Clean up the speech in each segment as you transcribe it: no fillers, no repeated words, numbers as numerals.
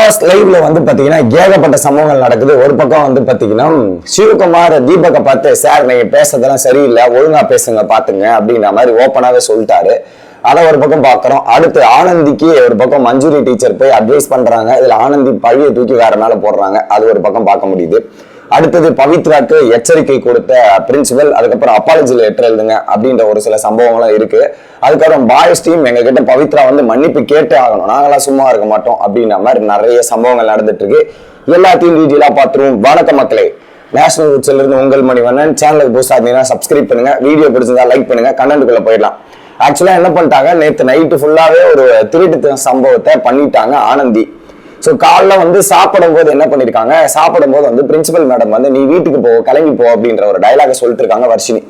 Pass லைவ்ல வந்து பாத்தீங்கன்னா ஏகப்பட்ட சம்பவங்கள் நடக்குது. ஒரு பக்கம் வந்து பாத்தீங்கன்னா சிவகுமார் தீபக்கை பார்த்து சார் நீங்க பேசுறதெல்லாம் சரியில்லை, ஒழுங்கா பேசுங்க பாத்துங்க அப்படின்ற மாதிரி ஓப்பனாவே சொல்லிட்டாரு. அதை ஒரு பக்கம் பாக்குறோம். அடுத்து ஆனந்திக்கு ஒரு பக்கம் மஞ்சுரி டீச்சர் போய் அட்வைஸ் பண்றாங்க. இதுல ஆனந்தி பழியை தூக்கி வேற மேல போடுறாங்க. அது ஒரு பக்கம் பார்க்க முடியுது. அடுத்தது பவித்ராக்கு எச்சரிக்கை கொடுத்த பிரின்சிபல், அதுக்கப்புறம் அப்பாலஜி லெட்டர் எழுதுங்க அப்படின்ற ஒரு சில சம்பவங்களும் இருக்கு. அதுக்கப்புறம் பாய்ஸ் டீம் எங்க கிட்ட பவித்ரா வந்து மன்னிப்பு கேட்டே ஆகணும், நாங்களாம் சும்மா இருக்க மாட்டோம் அப்படின்ற மாதிரி நிறைய சம்பவங்கள் நடந்துட்டு இருக்கு. எல்லாத்தையும் டீட்டெயிலா பார்த்துருவோம். வணக்கம் மக்களே, நேஷனல் ரூட்ஸ்ல இருந்து உங்கள் மணிவண்ணன். சேனலுக்கு புதுசா இருந்தீங்கன்னா சப்ஸ்கிரைப் பண்ணுங்க, வீடியோ பிடிச்சிருந்தா லைக் பண்ணுங்க, கண்டென்ட்டுக்குள்ள போயிடலாம். ஆக்சுவலா என்ன பண்ணிட்டாங்க, நேற்று நைட்டு ஃபுல்லாவே ஒரு திருட்டு சம்பவத்தை பண்ணிட்டாங்க ஆனந்தி. ஸோ காலைல வந்து சாப்பிடும் போது என்ன பண்ணிருக்காங்க, சாப்பிடும் போது வந்து பிரின்சிபல் மேடம் வந்து நீ வீட்டுக்கு போ, கிளம்பி போ அப்படின்ற ஒரு டைலாக சொல்லிட்டு இருக்காங்க வர்ஷினி.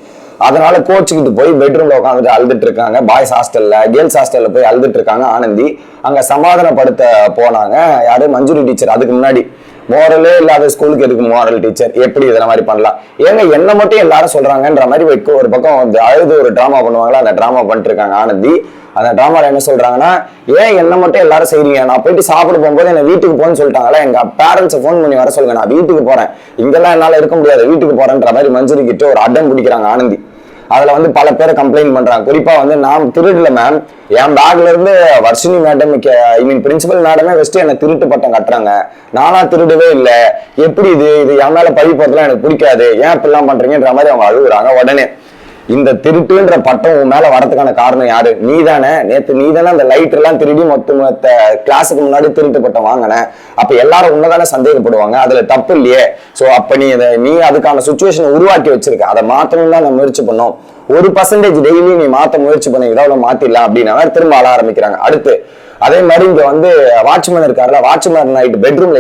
அதனால கோச்சுக்கிட்டு போய் பெட்ரூம்ல உட்காந்துட்டு அழுதுட்டு இருக்காங்க. பாய்ஸ் ஹாஸ்டல்ல, கேர்ள்ஸ் ஹாஸ்டல்ல போய் அழுதுட்டு இருக்காங்க ஆனந்தி. அங்க சமாதானப்படுத்த போனாங்க யாரு, மஞ்சுரி டீச்சர். அதுக்கு முன்னாடி மோரலே இல்லாத ஸ்கூலுக்கு எதுக்கு மோரல் டீச்சர், எப்படி இதெல்லாம் மாதிரி பண்ணலாம், ஏங்க என்ன மட்டும் எல்லாரும் சொல்றாங்கன்ற மாதிரி ஒரு பக்கம் வந்து அழுது ஒரு டிராமா பண்ணுவாங்களா, அந்த டிராமா பண்ணிட்டு இருக்காங்க ஆனந்தி. அந்த டிராமால என்ன சொல்றாங்கன்னா, ஏன் என்ன மட்டும் எல்லாரும் செய்றீங்க, நான் போயிட்டு சாப்பிட போகும்போது என்ன வீட்டுக்கு போன்னு சொல்லிட்டாங்களா, எங்க பேரண்ட்ஸை ஃபோன் பண்ணி வர சொல்லுங்க, நான் வீட்டுக்கு போறேன், இங்கெல்லாம் என்னால இருக்க முடியாது, வீட்டுக்கு போறேன்ற மாதிரி மஞ்சுரி கிட்ட ஒரு அடம் பிடிக்கிறாங்க ஆனந்தி. அதுல வந்து பல பேரை கம்ப்ளைண்ட் பண்றாங்க. குறிப்பா வந்து நான் திருடல மேம், என் பேக்ல இருந்து Varshini madam I mean principal மேடமே வச்சுட்டு என்ன திருட்டு பட்டம் கட்டுறாங்க, நானா திருடவே இல்லை, எப்படி இது என் மேல பழி போறதுலாம் எனக்கு பிடிக்காது, ஏன் இப்படிலாம் பண்றீங்கன்ற மாதிரி அவங்க அழுகுறாங்க. உடனே இந்த திருட்டுன்ற பட்டம் உன் மேல வரதுக்கான காரணம் யாரு, நீ தானே, நேத்து நீ தானே அந்த லைட் எல்லாம் திருடி மொத்த கிளாஸுக்கு முன்னாடி திருட்டு பட்டம் வாங்கின, அப்ப எல்லாரும் உன்னதானே சந்தேகப்படுவாங்க, அதுல தப்பு இல்லையே. சோ அப்ப நீ அதுக்கான சுச்சுவேஷனை உருவாக்கி வச்சிருக்க, அதை மாத்தணும் தான் நான் முயற்சி பண்ணோம், 1% டெய்லி நீ மாத்த முயற்சி பண்ண, இதாவது மாத்திடலாம் அப்படின்னா திரும்ப ஆள ஆரம்பிக்கிறாங்க. அடுத்து அதே மாதிரி இங்க வந்து வாட்ச்மேன் இருக்காருல, வாட்ச்மேன் நைட்டு பெட்ரூம்ல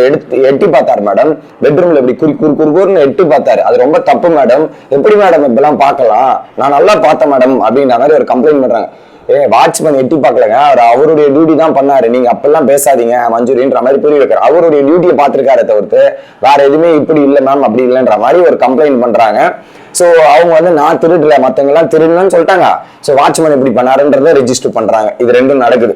எட்டி பார்த்தாரு மேடம், பெட்ரூம்ல இப்படி குறுன்னு எட்டி பார்த்தாரு, அது ரொம்ப தப்பு மேடம், எப்படி மேடம் இப்பெல்லாம் பார்க்கலாம், நான் நல்லா பார்த்தேன் மேடம் அப்படின்ற மாதிரி ஒரு கம்ப்ளைண்ட் பண்றாங்க. வாட்ச்மேன் எட்டி பார்க்கலங்க, அவருடைய டியூட்டி தான் பண்ணாரு, நீங்க அப்பெல்லாம் பேசாதீங்க மஞ்சுரின்ற மாதிரி புரிய வைக்கிறார். அவருடைய டியூட்டியை பார்த்திருக்காரு தவிர்த்து வேற எதுவுமே இப்படி இல்லை மேம் அப்படி இல்லைன்ற மாதிரி ஒரு கம்ப்ளைண்ட் பண்றாங்க. சோ அவங்க வந்து நான் திருடல, மத்தவங்க எல்லாம் திருடலன்னு சொல்லிட்டாங்க. சோ வாட்ச்மேன் இப்படி பண்ணாருன்றத ரெஜிஸ்டர் பண்றாங்க. இது ரெண்டும் நடக்குது.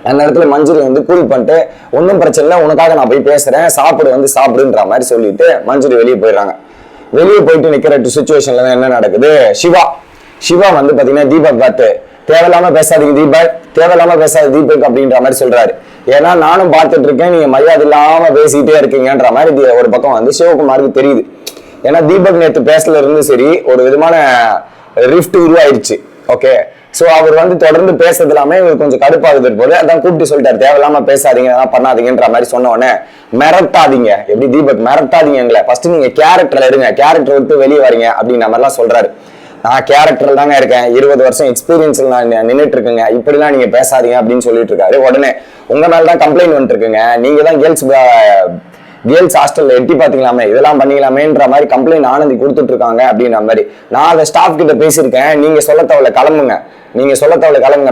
அந்த இடத்துல மஞ்சுரி வந்து கூல் பண்ணிட்டு ஒன்றும் பிரச்சனை இல்லை, உனக்காக நான் போய் பேசுறேன், சாப்பிடுன்ற மாதிரி சொல்லிட்டு மஞ்சுரி வெளியே போயிடுறாங்க. வெளியே போயிட்டு நிக்கிற சுச்சுவேஷன்ல தான் என்ன நடக்குது, சிவா வந்து பாத்தீங்கன்னா தீபக் பார்த்து தேவையில்லாம பேசாதீங்க தீபக், தேவையில்லாம பேசாத தீபக் அப்படின்ற மாதிரி சொல்றாரு. ஏன்னா நானும் பார்த்துட்டு இருக்கேன், நீங்க மரியாதை இல்லாம பேசிக்கிட்டே இருக்கீங்கன்ற மாதிரி ஒரு பக்கம் வந்து சிவகுமாருக்கு தெரியுது. ஏன்னா தீபக் நேற்று பேசல இருந்து சரி ஒரு விதமான ரிஃப்ட் உருவாயிருச்சு. ஓகே, சோ அவர் வந்து தொடர்ந்து பேசுறது எல்லாமே கொஞ்சம் கடுப்பாகுது போது, அதான் கூப்பிட்டு சொல்லிட்டாரு தேவையில்லாம பேசாதீங்க, அதெல்லாம் பண்ணாதீங்கன்ற மாதிரி சொன்ன உடனே மிரட்டாதீங்க, எப்படி தீபக் மிரட்டாதீங்க எங்களை, ஃபர்ஸ்ட் நீங்க கேரக்டர்ல இருங்க, கேரக்டர் விட்டு வெளியே வரீங்க அப்படின்ற மாதிரிலாம் சொல்றாரு. நான் கேரக்டர் தாங்க இருக்கேன், 20 வருஷம் எக்ஸ்பீரியன்ஸ்ல நான் நின்றுட்டு இருக்குங்க, இப்படிலாம் நீங்க பேசாதீங்க அப்படின்னு சொல்லிட்டு இருக்காரு. உடனே உங்க மேலதான் கம்ப்ளைண்ட் வந்துட்டு இருக்குங்க, நீங்க தான் கேர்ள்ஸ் ஹாஸ்டல்ல எட்டி பாத்தீங்களாமே, இதெல்லாம் பண்ணிக்கலாமேன்ற மாதிரி கம்ப்ளைண்ட் ஆனந்தி கொடுத்துட்டு இருக்காங்க அப்படின்ற மாதிரி. நான் அதை ஸ்டாஃப் கிட்ட பேசியிருக்கேன், நீங்க சொல்ல தேவையில்ல கிளம்புங்க,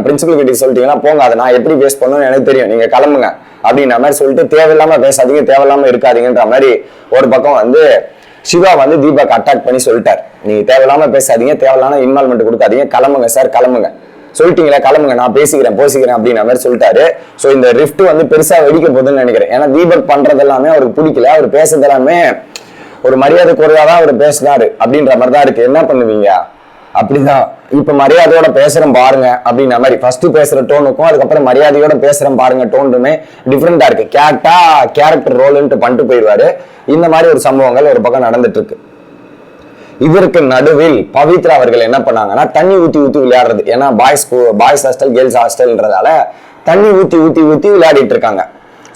பிரின்சிபல் கிட்ட சொல்லிட்டீங்கன்னா போங்க, அதை நான் எப்படி பேஸ் பண்ணணும்னு எனக்கு தெரியும், நீங்க கிளம்புங்க அப்படின்ற மாதிரி சொல்லிட்டு தேவையில்லாம பேசாதீங்க, தேவையில்லாம இருக்காதீங்கன்ற மாதிரி ஒரு பக்கம் வந்து சிவா வந்து தீபக் அட்டாக் பண்ணி சொல்லிட்டார். நீங்க தேவையில்லாம பேசாதீங்க, தேவையில்லாம இன்வால்மெண்ட் கொடுக்காதீங்க, கிளம்புங்க சார் கிளம்புங்க, சொல்லிட்டீங்களா கிளம்புங்க, நான் போசிக்கிறேன் அப்படின்ற மாதிரி சொல்லிட்டாரு. ஸோ இந்த ரிஃப்ட் வந்து பெருசா வெடிக்க போகுதுன்னு நினைக்கிறேன். ஏன்னா தீபக் பண்றது எல்லாமே அவருக்கு பிடிக்கல, அவர் பேசுறது எல்லாமே ஒரு மரியாதை குறையாதான் அவர் பேசுறாரு அப்படின்ற மாதிரி தான் இருக்கு. என்ன பண்ணுவீங்க அப்படிதான், இப்ப மரியாதையோட பேசுறேன் பாருங்க அப்படின்ற மாதிரி ஃபர்ஸ்ட் பேசுற டோனுக்கும் அதுக்கப்புறம் மரியாதையோட பேசுறேன் பாருங்க டோனுமே டிஃப்ரெண்டா இருக்கு. கேரக்டர் ரோல்ன்ட்டு பண்ணிட்டு போயிடுவாரு. இந்த மாதிரி ஒரு சம்பவங்கள் ஒரு பக்கம் நடந்துட்டு இருக்கு. இதற்கு நடுவில் பவித்ரா அவர்கள் என்ன பண்ணாங்கன்னா தண்ணி ஊத்தி விளையாடுறது. ஏன்னா பாய்ஸ் ஹாஸ்டல் கேர்ள்ஸ் ஹாஸ்டல்ன்றதால தண்ணி ஊத்தி விளையாடிட்டு இருக்காங்க.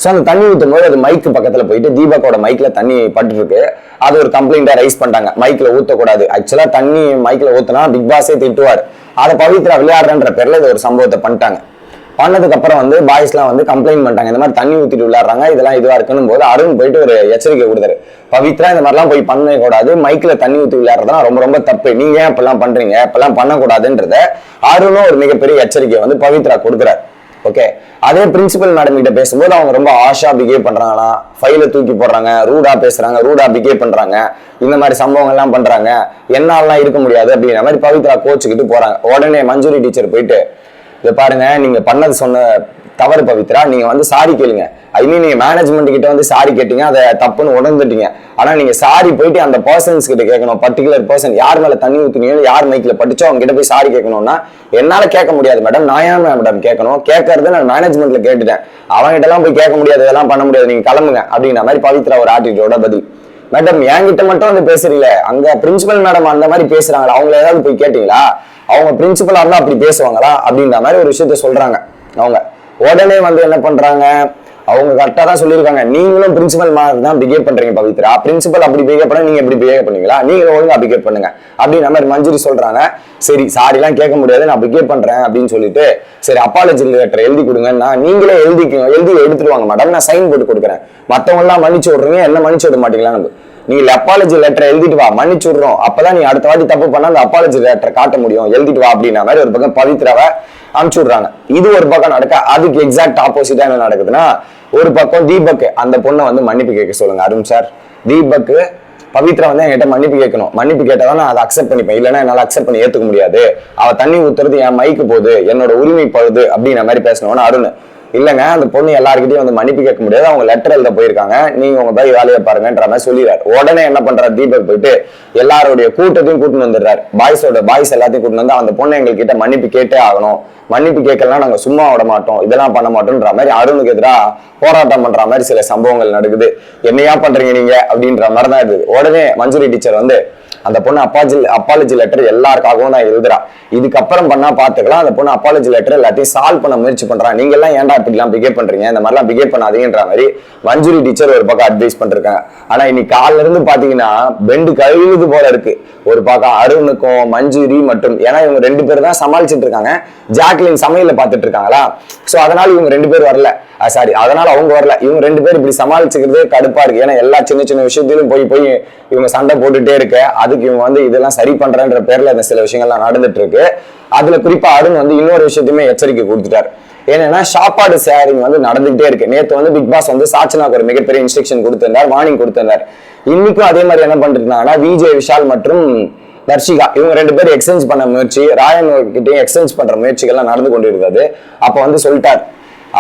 ஸோ அந்த தண்ணி ஊற்றும் போது அது மைக்கு பக்கத்துல போயிட்டு தீபக்கோட மைக்ல தண்ணி பட்டு இருக்கு. அது ஒரு கம்ப்ளைண்டா ரைஸ் பண்ணிட்டாங்க, மைக்ல ஊத்தக்கூடாது, ஆக்சுவலா தண்ணி மைக்ல ஊத்தினா பிக் பாஸே திட்டுவார். அதை பவித்ரா விளையாடுறன்ற பேர்ல இது ஒரு சம்பவத்தை பண்ணிட்டாங்க. பண்ணதுக்கு அப்புறம் வந்து பாய்ஸ்லாம் வந்து கம்ப்ளைண்ட் பண்ணிட்டாங்க, இந்த மாதிரி தண்ணி ஊத்திட்டு விளையாடுறாங்க, இதெல்லாம் இதுவா இருக்குன்னு போது அருண் போயிட்டு ஒரு எச்சரிக்கை கொடுத்தாரு, பவித்ரா இந்த மாதிரிலாம் போய் பண்ண கூடாது, மைக்ல தண்ணி ஊத்தி விளையாடுறதுலாம் ரொம்ப ரொம்ப தப்பு, நீங்க ஏன் இப்பெல்லாம் பண்றீங்க, இப்பெல்லாம் பண்ணக்கூடாதுன்றத அருணும் ஒரு மிகப்பெரிய எச்சரிக்கை வந்து பவித்ரா கொடுக்குறாரு. ஓகே, அதே பிரின்சிபல் மேடம் கிட்ட பேசும்போது அவங்க ரொம்ப ஆஷா பிகேவ் பண்றாங்களா, ஃபைல தூக்கி போடுறாங்க, ரூடா பேசுறாங்க, ரூடா பிகேவ் பண்றாங்க, இந்த மாதிரி சம்பவங்கள் எல்லாம் பண்றாங்க, என்னாலாம் இருக்க முடியாது அப்படின்ற மாதிரி பவித்ரா கோச்சுக்கிட்டு போறாங்க. உடனே மஞ்சுரி டீச்சர் போயிட்டு இதை பாருங்க, நீங்க பண்ணது சொன்ன தவறு பவித்ரா, நீங்க வந்து சாரி கேளுங்க, ஐ மீன் நீங்க மேனேஜ்மெண்ட் கிட்ட வந்து சாரி கேட்டீங்க, அதை தப்புன்னு உணர்ந்துட்டீங்க. ஆனா நீங்க சாரி போயிட்டு அந்த பர்சன்ஸ் கிட்ட கேட்கணும். பர்டிகுலர் பர்சன் யார் மேல தண்ணி ஊத்துனீங்க, யார் மைக்ல பட்டுச்சோ அவங்க கிட்ட போய் சாரி கேட்கணும்னா என்னால கேட்க முடியாது மேடம். நான் ஏன் மேடம் கேட்கணும்? கேட்கறது நான் மேனேஜ்மெண்ட்ல கேட்டுட்டேன். அவங்க கிட்ட எல்லாம் போய் கேட்க முடியாது, இதெல்லாம் பண்ண முடியாது, நீங்க கிளம்புங்க அப்படிங்கிற மாதிரி பவித்ரா ஒரு ஆட்டிடியூடோட பதில். மேடம் என்கிட்ட மட்டும் வந்து பேசுறீங்க, அங்க பிரின்சிபல் மேடம் அந்த மாதிரி பேசுறாங்களா, அவங்கள ஏதாவது போய் கேட்டீங்களா? அவங்க பிரின்சிபலா இருந்தா அப்படி பேசுவாங்களா அப்படின்ற மாதிரி ஒரு விஷயத்த சொல்றாங்க. அவங்க உடனே வந்து என்ன பண்றாங்க, அவங்க கரெக்டா தான் சொல்லியிருக்காங்க, நீங்களும் பிரின்சிபல் மாதிரி தான் பிஹேவ் பண்றீங்க பவித்ரா. பிரின்சிபல் அப்படி பிஹேவ் பண்ண நீங்க எப்படி பிஹேவ் பண்ணீங்களா, நீங்களும் ஒழுங்கா பிஹேவ் பண்ணுங்க அப்படின்ற மாதிரி மஞ்சுரி சொல்றாங்க. சரி சாரி எல்லாம் கேட்க முடியாது, நான் பிஹேவ் பண்றேன் அப்படின்னு சொல்லிட்டு சரி அப்பாலஜி லெட்டர் எழுதி கொடுங்கன்னா நீங்களே எழுதி எடுத்துருவாங்க மேடம், நான் சைன் போட்டு கொடுக்குறேன். மத்தவங்க எல்லாம் மன்னிச்சு விடுறீங்க, என்ன மன்னிச்சு விட மாட்டீங்களா? நீங்க அப்பாலஜி லெட்டர் எழுதிட்டு வா, மன்னிச்சு விடுறோம், அப்பதான் நீ அடுத்த வாட்டி தப்பு பண்ணா அந்த அப்பாலஜி லெட்டர் காட்ட முடியும், எழுதிட்டு வா அப்படின்ற மாதிரி ஒரு பக்கம் பவித்ராவை அனுப்பிச்சு விடுறாங்க. இது ஒரு பக்கம் நடக்க, அதுக்கு எக்ஸாக்ட் ஆப்போசிட்டா என்ன நடக்குதுன்னா, ஒரு பக்கம் தீபக் அந்த பொண்ணை வந்து மன்னிப்பு கேட்க சொல்லுங்க. அருண் சார், தீபக் பவித்ரா வந்து என்கிட்ட மன்னிப்பு கேட்கணும், மன்னிப்பு கேட்டதான் நான் அதை அக்செப்ட் பண்ணிப்பேன், இல்லைன்னா என்னால அக்செப்ட் பண்ணி ஏத்துக்க முடியாது, அவ தண்ணி ஊத்துறது என் மைக்கு போகுது, என்னோட உரிமை பழுது அப்படின்ற மாதிரி பேசணும்னு அருண். இல்லைங்க அந்த பொண்ணு எல்லாருக்கிட்டையும் வந்து மன்னிப்பு கேட்க முடியாது, அவங்க லெட்டர் எழுத போயிருக்காங்க, நீங்க உங்க போய் வேலையை பாருங்கன்ற மாதிரி சொல்லிடுறாரு. உடனே என்ன பண்றாரு தீபக், போயிட்டு எல்லாருடைய கூட்டத்தையும் கூட்டின்னு வந்துடுறாரு, பாய்ஸ் எல்லாத்தையும் கூட்டின்னு வந்து அந்த பொண்ணு எங்ககிட்ட மன்னிப்பு கேட்டே ஆகணும், மன்னிப்பு கேட்கலாம் நாங்க சும்மா விட மாட்டோம், இதெல்லாம் பண்ண மாட்டோம்ன்ற மாதிரி அருணுக்கு எதிராக போராட்டம் பண்ற மாதிரி சில சம்பவங்கள் நடக்குது. என்னையா பண்றீங்க நீங்க அப்படின்ற மாதிரி தான் இருக்குது. உடனே மஞ்சுரி டீச்சர் வந்து அந்த பொண்ணு அப்பாலஜி லெட்டர் எல்லாருக்காகவும் தான் எழுதுறா, இதுக்கப்புறம் பண்ணா பாத்துக்கலாம், அந்த பொண்ணு அப்பாலஜி லெட்டர் எல்லாத்தையும் சால்வ் பண்ண முயற்சி பண்றா, நீங்க எல்லாம் ஏன்டா இப்படிலாம் பிஹேவ் பண்றீங்க, இந்த மாதிரிலாம் பிஹேவ் பண்ணாதீங்கன்ற மாதிரி மஞ்சுரி டீச்சர் ஒரு பக்கம் அட்வைஸ் பண்ணிருக்காங்க. ஆனா இன்னைக்கு காலில இருந்து பாத்தீங்கன்னா பெண்டு கழுவுது போல இருக்கு. ஒரு பக்கம் அருணுக்கும் மஞ்சுரி மற்றும், ஏன்னா இவங்க 2 பேர் தான் சமாளிச்சுட்டு இருக்காங்க, ஜாக்லின் சமையல பாத்துட்டு இருக்காங்களா, சோ அதனால இவங்க 2 பேர் வரல, சாரி அதனால அவங்க வரல, இவங்க 2 பேர் இப்படி சமாளிச்சுக்கிறதே கடுப்பா இருக்கு. ஏன்னா எல்லா சின்ன சின்ன விஷயத்திலும் போய் இவங்க சண்டை போட்டுட்டே இருக்க, அதுக்கு இவங்க வந்து இதெல்லாம் சரி பண்றன்ற பேர்ல இந்த சில விஷயங்கள்லாம் நடந்துட்டு இருக்கு. அதுல குறிப்பா அருண் வந்து இன்னொரு விஷயத்தையுமே எச்சரிக்கை கொடுத்துட்டாரு. ஏன்னா சாப்பாடு ஷேரிங் வந்து நடந்துகிட்டே இருக்கு. நேத்து வந்து பிக் பாஸ் வந்து சாச்சனாக்கு ஒரு மிகப்பெரிய இன்ஸ்ட்ரக்ஷன் கொடுத்திருந்தார், வார்னிங் கொடுத்திருந்தார். இன்னைக்கும் அதே மாதிரி என்ன பண்ணிருந்தாங்கன்னா, விஜய் விஷால் மற்றும் தர்ஷிகா இவங்க 2 பேரும் எக்ஸ்சேஞ்ச் பண்ண முயற்சி, ராயன் கிட்டையும் எக்ஸ்சேஞ்ச் பண்ற முயற்சிகள்லாம் நடந்து கொண்டு இருக்காது. அப்ப வந்து சொல்லிட்டார்,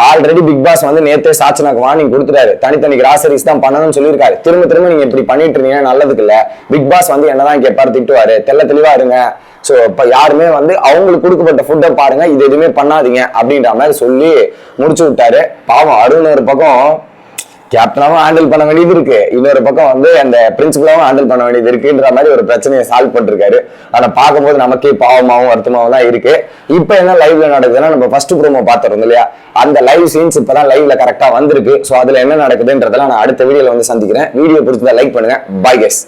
ஆல்ரெடி பிக் பாஸ் வந்து நேத்தே சாச்சனாக்கு வார்னிங் கொடுத்துட்டாரு, தனித்தனி கிராசரிஸ் தான் பண்ணணும்னு சொல்லியிருக்காரு, திரும்ப நீங்க இப்படி பண்ணிட்டு இருந்தீங்கன்னா நல்லதுக்கு இல்ல, பிக் பாஸ் வந்து என்னதான் கேட்பாரு, திட்டுவாரு, தெளிவா இருங்க, சோ இப்ப யாருமே வந்து அவங்களுக்கு கொடுக்கப்பட்ட ஃபுட்டை பாருங்க, இது எதுவுமே பண்ணாதீங்க அப்படின்ற மாதிரி சொல்லி முடிச்சு விட்டாரு. பாவம் அருண் ஒரு பக்கம் கேப்டனாவும் ஹேண்டில் பண்ண வேண்டியது இருக்கு, இன்னொரு பக்கம் வந்து அந்த பிரின்சிபலாவும் ஹேண்டில் பண்ண வேண்டியது இருக்குன்ற மாதிரி ஒரு பிரச்சனையை சால்வ் பண்ணிருக்காரு. ஆனா பார்க்கும்போது நமக்கே பாவமாவும் வருத்தமாவும் தான் இருக்கு. இப்ப என்ன லைவ்ல நடக்குதுன்னா, நம்ம ஃபர்ஸ்ட் ப்ரோமோ பார்த்துருந்தோம் இல்லையா, அந்த லைவ் சீன்ஸ் இப்பதான் லைவ்ல கரெக்டா வந்திருக்கு. சோ அதுல என்ன நடக்குதுன்றதெல்லாம் நான் அடுத்த வீடியோல வந்து சந்திக்கிறேன். வீடியோ பிடிச்சதா லைக் பண்ணுங்க. Bye guys.